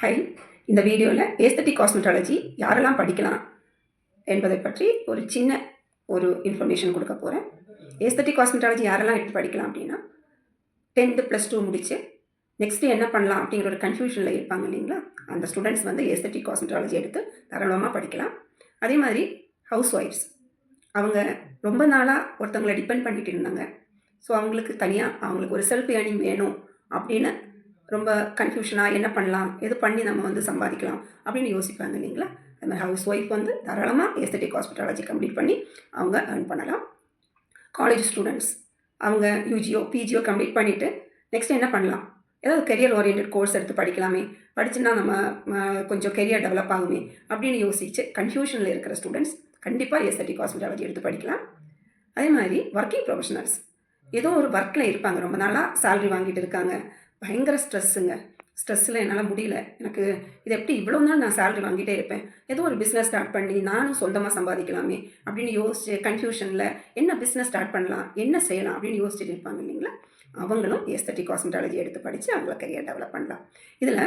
High, இந்த வீடியோவில் aesthetic cosmetology யாரெல்லாம் படிக்கலாம் என்பதை பற்றி ஒரு சின்ன இன்ஃபர்மேஷன் கொடுக்க போகிறேன். ஏஸ்தட்டிக் காஸ்மெட்டாலஜி யாரெல்லாம் எடுத்து படிக்கலாம் அப்படின்னா 10th +2 முடிச்சு நெக்ஸ்ட்டு என்ன பண்ணலாம் அப்படிங்கிற ஒரு கன்ஃபியூஷனில் இருப்பாங்க இல்லைங்களா, அந்த ஸ்டூடெண்ட்ஸ் வந்து ஏஸ்தட்டிக் காஸ்மெட்டாலஜி எடுத்து தாராளமாக படிக்கலாம். அதே மாதிரி ஹவுஸ் ஒய்ஃப்ஸ், அவங்க ரொம்ப நாளாக ஒருத்தவங்களை டிபெண்ட் பண்ணிட்டு இருந்தாங்க. ஸோ அவங்களுக்கு தனியாக அவங்களுக்கு ஒரு செல்ஃப் ஏர்னிங் வேணும் அப்படின்னு ரொம்ப கன்ஃபியூஷனாக என்ன பண்ணலாம், எது பண்ணி நம்ம வந்து சம்பாதிக்கலாம் அப்படின்னு யோசிப்பாங்க இல்லைங்களா. அது மாதிரி ஹவுஸ் ஒய்ஃப் வந்து தாராளமாக ஏஸ்தட்டிக் காஸ்மெட்டாலஜி கம்ப்ளீட் பண்ணி அவங்க ஏர்ன் பண்ணலாம். காலேஜ் ஸ்டூடெண்ட்ஸ், அவங்க யூஜியோ பிஜியோ கம்ப்ளீட் பண்ணிவிட்டு நெக்ஸ்ட் என்ன பண்ணலாம், ஏதாவது கெரியர் ஓரியன்ட் கோர்ஸ் எடுத்து படிக்கலாமே, படிச்சுன்னா நம்ம கொஞ்சம் கெரியர் டெவலப் ஆகுமே அப்படின்னு யோசிச்சு கன்ஃபியூஷனில் இருக்கிற ஸ்டூடெண்ட்ஸ் கண்டிப்பாக ஏஸ்தட்டிக் காஸ்மெட்டாலஜி எடுத்து படிக்கலாம். அதே மாதிரி ஒர்க்கிங் ப்ரொஃபஷனல்ஸ், ஏதோ ஒரு ஒர்க்கில் இருப்பாங்க, ரொம்ப நாளாக சேலரி வாங்கிட்டு இருக்காங்க, பயங்கர ஸ்ட்ரெஸ்ஸில் என்னால் முடியல, எனக்கு இது எப்படி இவ்வளோ நாள் நான் சேலரி வாங்கிட்டே இருப்பேன், ஏதோ ஒரு பிஸ்னஸ் ஸ்டார்ட் பண்ணி நானும் சொந்தமாக சம்பாதிக்கலாமே அப்படின்னு யோசிச்சு கன்ஃபியூஷனில் என்ன பிஸ்னஸ் ஸ்டார்ட் பண்ணலாம், என்ன செய்யலாம் அப்படின்னு யோசிச்சுட்டு இருப்பாங்க இல்லைங்களா. அவங்களும் ஏஸ்தட்டிக் காஸ்மெட்டாலஜி எடுத்து படித்து அவங்கள கெரியர் டெவலப் பண்ணலாம். இதில்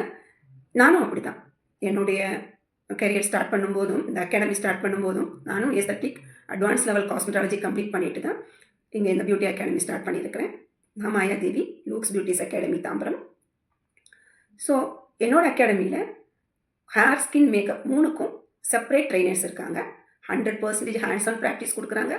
நானும் அப்படி தான், என்னுடைய கெரியர் ஸ்டார்ட் பண்ணும்போதும் இந்த அகாடமி ஸ்டார்ட் பண்ணும்போதும் நானும் aesthetic advance level cosmetology complete பண்ணிட்டு தான் இங்கே இந்த பியூட்டி அகாடமி ஸ்டார்ட் பண்ணியிருக்கிறேன். நான் Mayadevi, Looks Beauties Academy Tambaram. So என்னோடய அகாடமியில் ஹேர், ஸ்கின், மேக்கப் 3க்கும் செப்பரேட் ட்ரைனர்ஸ் இருக்காங்க. 100% ஹேண்ட்ஸ் ஆன் ப்ராக்டிஸ் கொடுக்குறாங்க.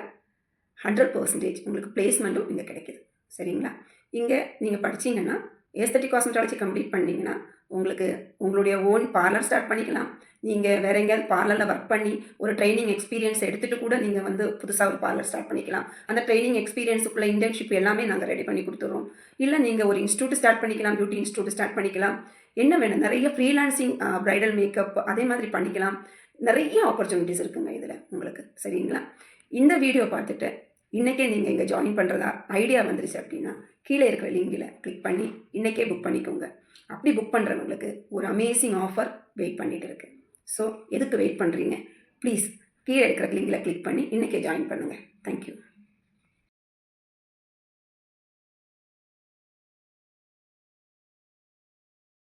100% உங்களுக்கு பிளேஸ்மெண்ட்டும் இங்கே கிடைக்கிது. சரிங்களா. இங்கே நீங்கள் படித்தீங்கன்னா ஏஸ்தட்டிக் காஸ்மெட்டாலஜி கம்ப்ளீட் பண்ணிங்கன்னா உங்களுக்கு உங்களுடைய ஓன் பார்லர் ஸ்டார்ட் பண்ணிக்கலாம். நீங்கள் வேறு எங்கேயாவது பார்லரில் ஒர்க் பண்ணி ஒரு ட்ரைனிங் எக்ஸ்பீரியன்ஸ் எடுத்துகிட்டு கூட நீங்கள் வந்து புதுசாக ஒரு பார்லர் ஸ்டார்ட் பண்ணிக்கலாம். அந்த ட்ரைனிங் எக்ஸ்பீரியன்ஸுக்குள்ள இன்டர்ன்ஷிப் எல்லாமே நாங்கள் ரெடி பண்ணி கொடுத்துட்றோம். இல்லை நீங்கள் ஒரு இன்ஸ்டியூட் ஸ்டார்ட் பண்ணிக்கலாம், பியூட்டி இன்ஸ்டியூட் ஸ்டார்ட் பண்ணிக்கலாம். என்ன வேணும், நிறைய ஃப்ரீலான்சிங் ப்ரைடல் மேக்கப் அதே மாதிரி பண்ணிக்கலாம். நிறைய ஆப்பர்ச்சுனிட்டிஸ் இருக்குங்க இதில் உங்களுக்கு. சரிங்களா. இந்த வீடியோ பார்த்துட்டு இன்றைக்கே நீங்கள் இங்கே ஜாயின் பண்ணுறதா ஐடியா வந்துருச்சு அப்படின்னா கீழே இருக்கிற லிங்கில் கிளிக் பண்ணி இன்றைக்கே புக் பண்ணிக்கோங்க. அப்படி புக் பண்ணுறவங்களுக்கு ஒரு அமேசிங் ஆஃபர் வெயிட் பண்ணிகிட்டு இருக்கு. ஸோ எதுக்கு வெயிட் பண்ணுறீங்க, ப்ளீஸ் கீழே இருக்கிற லிங்கில் கிளிக் பண்ணி இன்றைக்கே ஜாயின் பண்ணுங்கள். தேங்க்யூ.